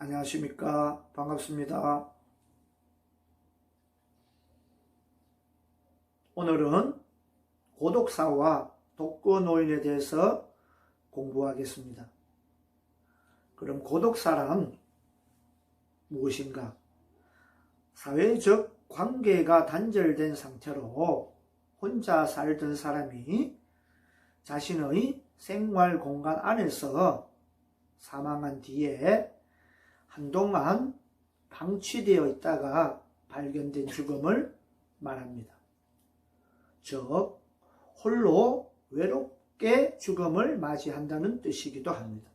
안녕하십니까. 반갑습니다. 오늘은 고독사와 독거노인에 대해서 공부하겠습니다. 그럼 고독사란 무엇인가? 사회적 관계가 단절된 상태로 혼자 살던 사람이 자신의 생활 공간 안에서 사망한 뒤에 한동안 방치되어 있다가 발견된 죽음을 말합니다. 즉, 홀로 외롭게 죽음을 맞이한다는 뜻이기도 합니다.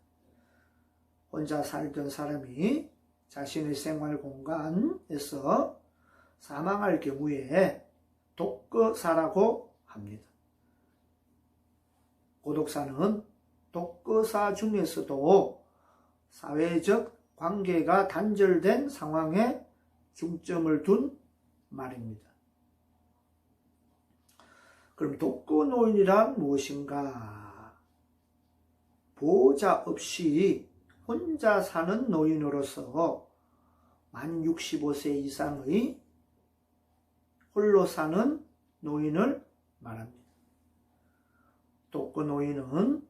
혼자 살던 사람이 자신의 생활 공간에서 사망할 경우에 독거사라고 합니다. 고독사는 독거사 중에서도 사회적 관계가 단절된 상황에 중점을 둔 말입니다. 그럼 독거노인이란 무엇인가? 보호자 없이 혼자 사는 노인으로서 만 65세 이상의 홀로 사는 노인을 말합니다. 독거노인은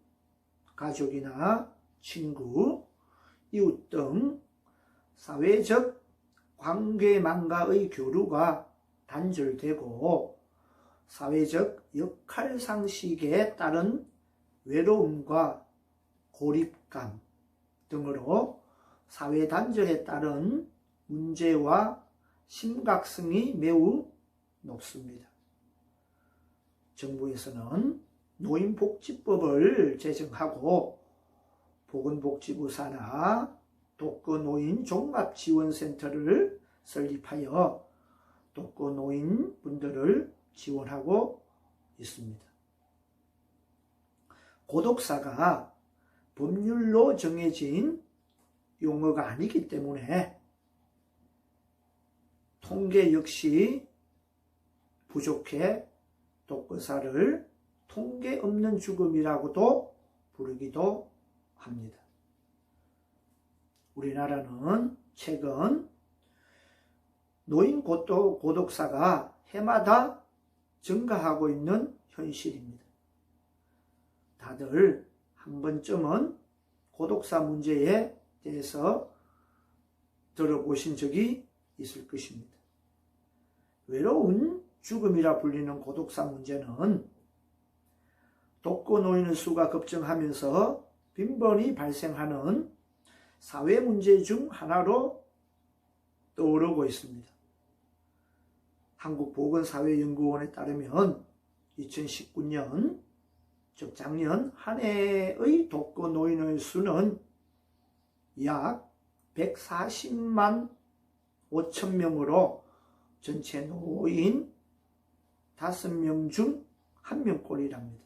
가족이나 친구, 이웃 등 사회적 관계망과의 교류가 단절되고 사회적 역할 상식에 따른 외로움과 고립감 등으로 사회 단절에 따른 문제와 심각성이 매우 높습니다. 정부에서는 노인복지법을 제정하고 보건복지부 산하 독거노인 종합지원센터를 설립하여 독거노인 분들을 지원하고 있습니다. 고독사가 법률로 정해진 용어가 아니기 때문에 통계 역시 부족해 독거사를 통계 없는 죽음이라고도 부르기도 합니다. 우리나라는 최근 노인 고독사가 해마다 증가하고 있는 현실입니다. 다들 한 번쯤은 고독사 문제에 대해서 들어보신 적이 있을 것입니다. 외로운 죽음이라 불리는 고독사 문제는 독거노인의 수가 급증하면서 빈번히 발생하는 사회 문제 중 하나로 떠오르고 있습니다. 한국보건사회연구원에 따르면 2019년, 즉 작년 한 해의 독거노인의 수는 약 140만 5천 명으로 전체 노인 5명 중 1명꼴이랍니다.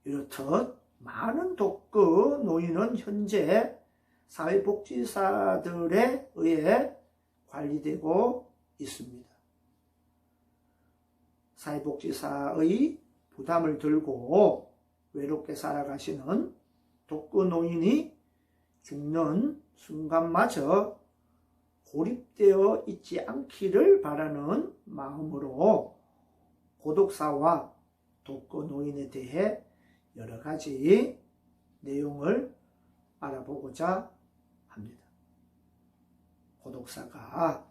이렇듯 많은 독거노인은 현재 사회복지사들에 의해 관리되고 있습니다. 사회복지사의 부담을 들고 외롭게 살아가시는 독거노인이 죽는 순간마저 고립되어 있지 않기를 바라는 마음으로 고독사와 독거노인에 대해 여러 가지 내용을 알아보고자 합니다. 고독사가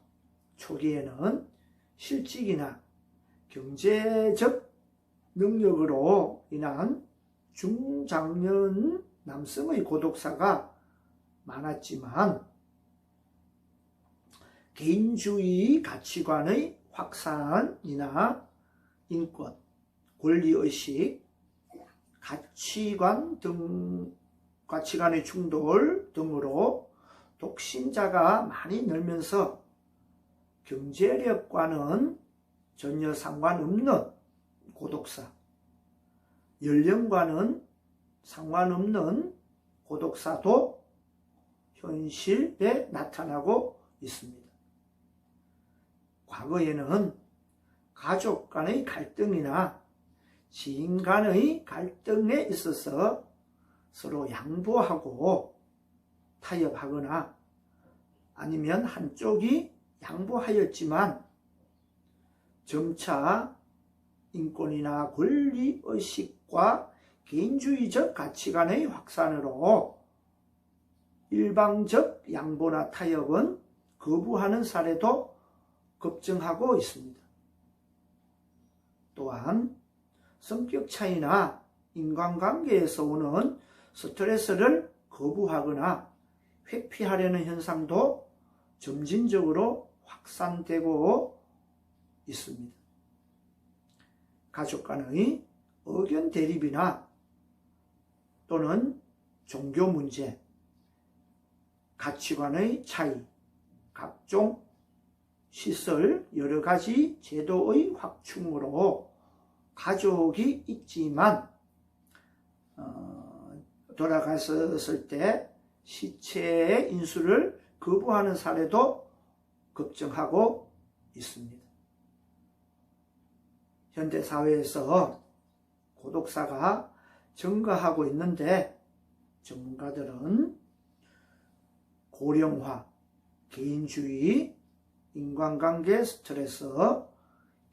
초기에는 실직이나 경제적 능력으로 인한 중장년 남성의 고독사가 많았지만 개인주의 가치관의 확산이나 인권, 권리의식, 가치관의 충돌 등으로 독신자가 많이 늘면서 경제력과는 전혀 상관없는 고독사, 연령과는 상관없는 고독사도 현실에 나타나고 있습니다. 과거에는 가족 간의 갈등이나 지인 간의 갈등에 있어서 서로 양보하고 타협하거나 아니면 한쪽이 양보하였지만 점차 인권이나 권리의식과 개인주의적 가치관의 확산으로 일방적 양보나 타협은 거부하는 사례도 급증하고 있습니다. 또한 성격 차이나 인간관계에서 오는 스트레스를 거부하거나 회피하려는 현상도 점진적으로 확산되고 있습니다. 가족 간의 의견 대립이나 또는 종교 문제, 가치관의 차이, 각종 시설, 여러 가지 제도의 확충으로 가족이 있지만 돌아갔을 때 시체의 인수를 거부하는 사례도 급증하고 있습니다. 현대사회에서 고독사가 증가하고 있는데 전문가들은 고령화, 개인주의, 인간관계 스트레스,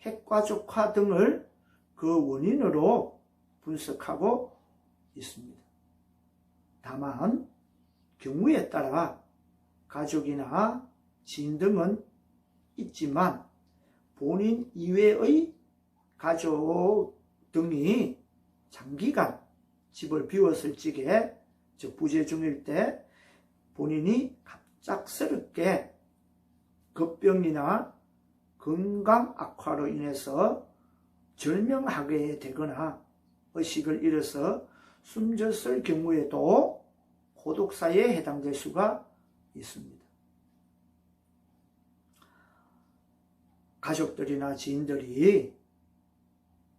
핵가족화 등을 그 원인으로 분석하고 있습니다. 다만 경우에 따라 가족이나 지인 등은 있지만 본인 이외의 가족 등이 장기간 집을 비웠을 적에, 즉 부재 중일 때 본인이 갑작스럽게 급병이나 건강 악화로 인해서 절명하게 되거나 의식을 잃어서 숨졌을 경우에도 고독사에 해당될 수가 있습니다. 가족들이나 지인들이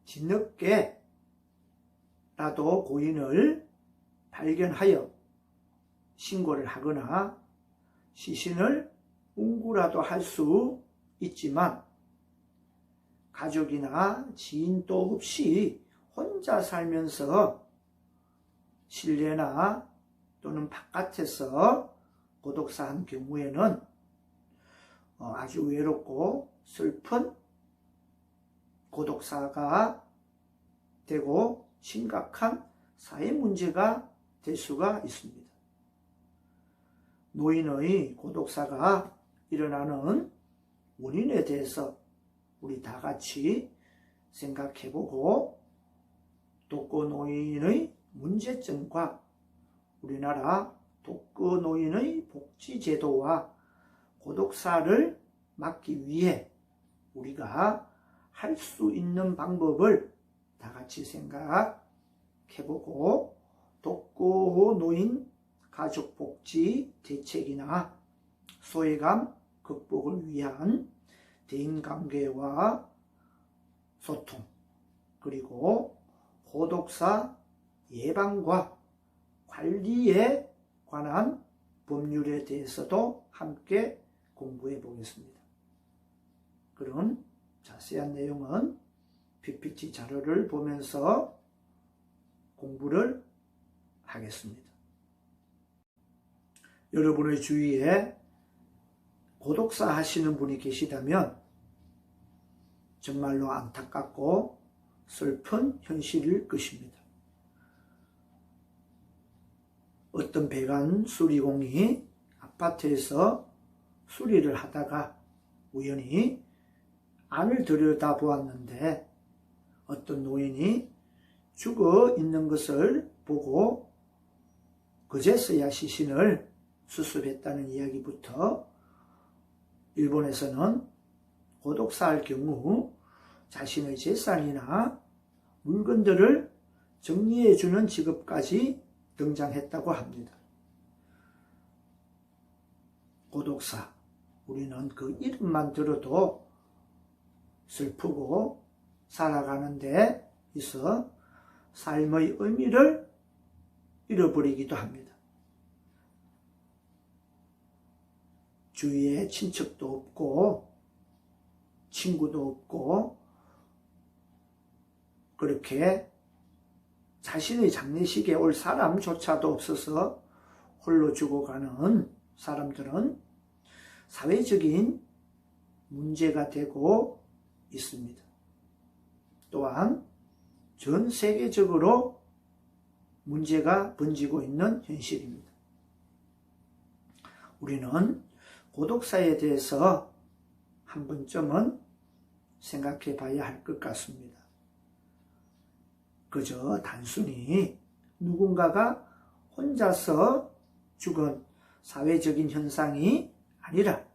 뒤늦게라도 고인을 발견하여 신고를 하거나 시신을 운구라도 할 수 있지만 가족이나 지인도 없이 혼자 살면서 실내나 또는 바깥에서 고독사한 경우에는 아주 외롭고 슬픈 고독사가 되고 심각한 사회 문제가 될 수가 있습니다. 노인의 고독사가 일어나는 원인에 대해서 우리 다 같이 생각해보고 독거노인의 문제점과 우리나라 독거노인의 복지제도와 고독사를 막기 위해 우리가 할 수 있는 방법을 다 같이 생각해보고 독거노인 가족복지 대책이나 소외감 극복을 위한 대인관계와 소통, 그리고 고독사 예방과 관리에 관한 법률에 대해서도 함께 공부해 보겠습니다. 그런 자세한 내용은 PPT 자료를 보면서 공부를 하겠습니다. 여러분의 주위에 고독사 하시는 분이 계시다면 정말로 안타깝고 슬픈 현실일 것입니다. 어떤 배관 수리공이 아파트에서 수리를 하다가 우연히 안을 들여다보았는데 어떤 노인이 죽어 있는 것을 보고 그제서야 시신을 수습했다는 이야기부터 일본에서는 고독사할 경우 자신의 재산이나 물건들을 정리해주는 직업까지 등장했다고 합니다. 고독사, 우리는 그 이름만 들어도 슬프고 살아가는 데 있어 삶의 의미를 잃어버리기도 합니다. 주위에 친척도 없고 친구도 없고 그렇게 자신의 장례식에 올 사람조차도 없어서 홀로 죽어가는 사람들은 사회적인 문제가 되고 있습니다. 또한 전 세계적으로 문제가 번지고 있는 현실입니다. 우리는 고독사에 대해서 한 번쯤은 생각해 봐야 할 것 같습니다. 그저 단순히 누군가가 혼자서 죽은 사회적인 현상이 아니라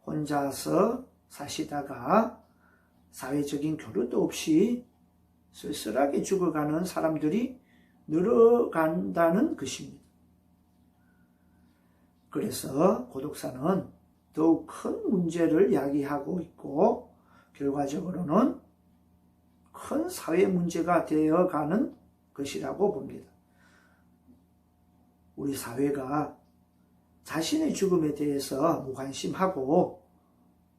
혼자서 사시다가 사회적인 교류도 없이 쓸쓸하게 죽어가는 사람들이 늘어간다는 것입니다. 그래서 고독사는 더욱 큰 문제를 야기하고 있고 결과적으로는 큰 사회 문제가 되어가는 것이라고 봅니다. 우리 사회가 자신의 죽음에 대해서 무관심하고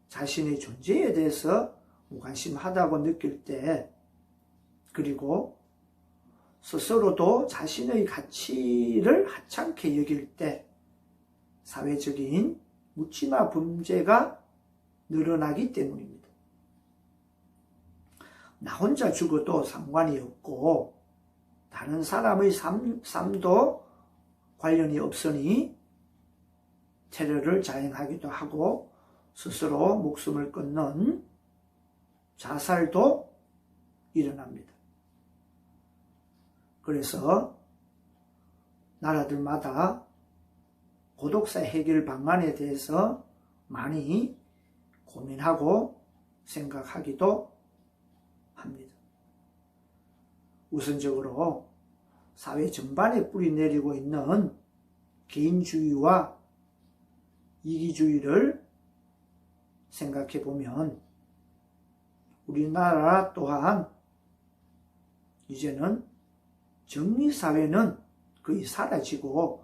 자신의 존재에 대해서 무관심하다고 느낄 때, 그리고 스스로도 자신의 가치를 하찮게 여길 때 사회적인 묻지마 범죄가 늘어나기 때문입니다. 나 혼자 죽어도 상관이 없고 다른 사람의 삶도 관련이 없으니 테러를 자행하기도 하고 스스로 목숨을 끊는 자살도 일어납니다. 그래서 나라들마다 고독사 해결 방안에 대해서 많이 고민하고 생각하기도 합니다. 우선적으로 사회 전반에 뿌리내리고 있는 개인주의와 이기주의를 생각해 보면 우리나라 또한 이제는 정의사회는 거의 사라지고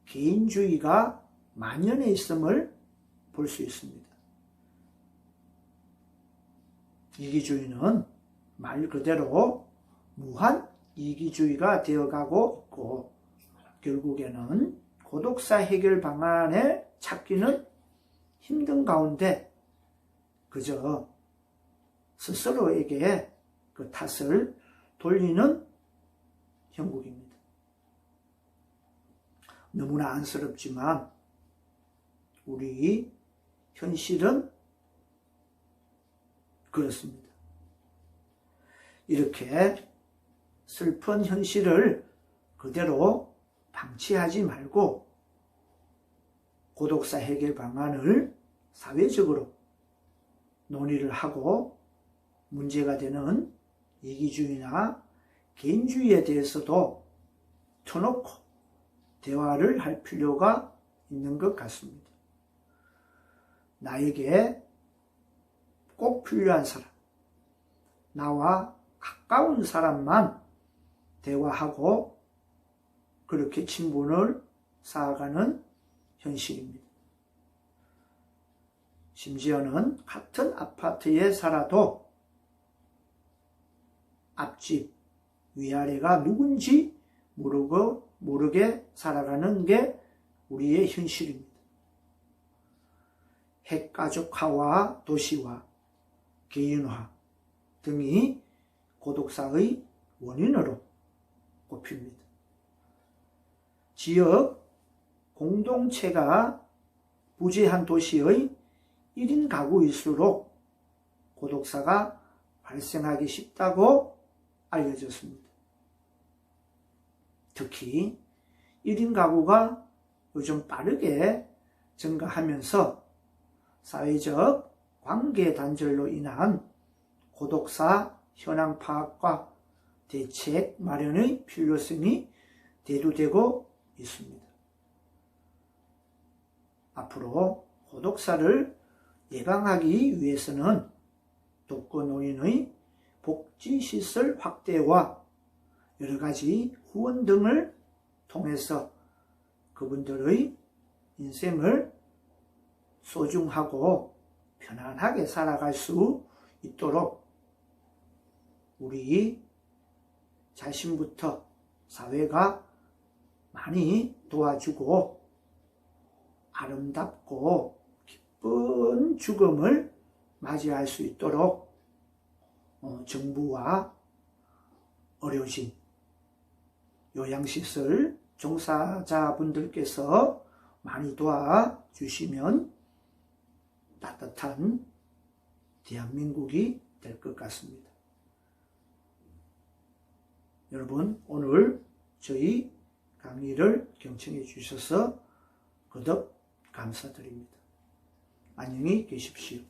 개인주의가 만연해 있음을 볼 수 있습니다. 이기주의는 말 그대로 무한 이기주의가 되어가고 있고 결국에는 고독사 해결 방안을 찾기는 힘든 가운데 그저 스스로에게 그 탓을 돌리는 형국입니다. 너무나 안쓰럽지만 우리 현실은 그렇습니다. 이렇게 슬픈 현실을 그대로 방치하지 말고 고독사 해결 방안을 사회적으로 논의를 하고 문제가 되는 이기주의나 개인주의에 대해서도 터놓고 대화를 할 필요가 있는 것 같습니다. 나에게 꼭 필요한 사람, 나와 가까운 사람만 대화하고 그렇게 친분을 쌓아가는 현실입니다. 심지어는 같은 아파트에 살아도 앞집, 위아래가 누군지 모르게 살아가는 게 우리의 현실입니다. 핵가족화와 도시화, 개인화 등이 고독사의 원인으로 꼽힙니다. 지역 공동체가 부재한 도시의 1인 가구일수록 고독사가 발생하기 쉽다고 알려졌습니다. 특히 1인 가구가 요즘 빠르게 증가하면서 사회적 관계 단절로 인한 고독사 현황 파악과 대책 마련의 필요성이 대두되고 있습니다. 앞으로 고독사를 예방하기 위해서는 독거노인의 복지시설 확대와 여러가지 후원 등을 통해서 그분들의 인생을 소중하고 편안하게 살아갈 수 있도록 우리 자신부터 사회가 많이 도와주고 아름답고 기쁜 죽음을 맞이할 수 있도록 정부와 의료진, 요양시설 종사자분들께서 많이 도와주시면 따뜻한 대한민국이 될 것 같습니다. 여러분, 오늘 저희 강의를 경청해 주셔서 거듭 감사드립니다. 안녕히 계십시오.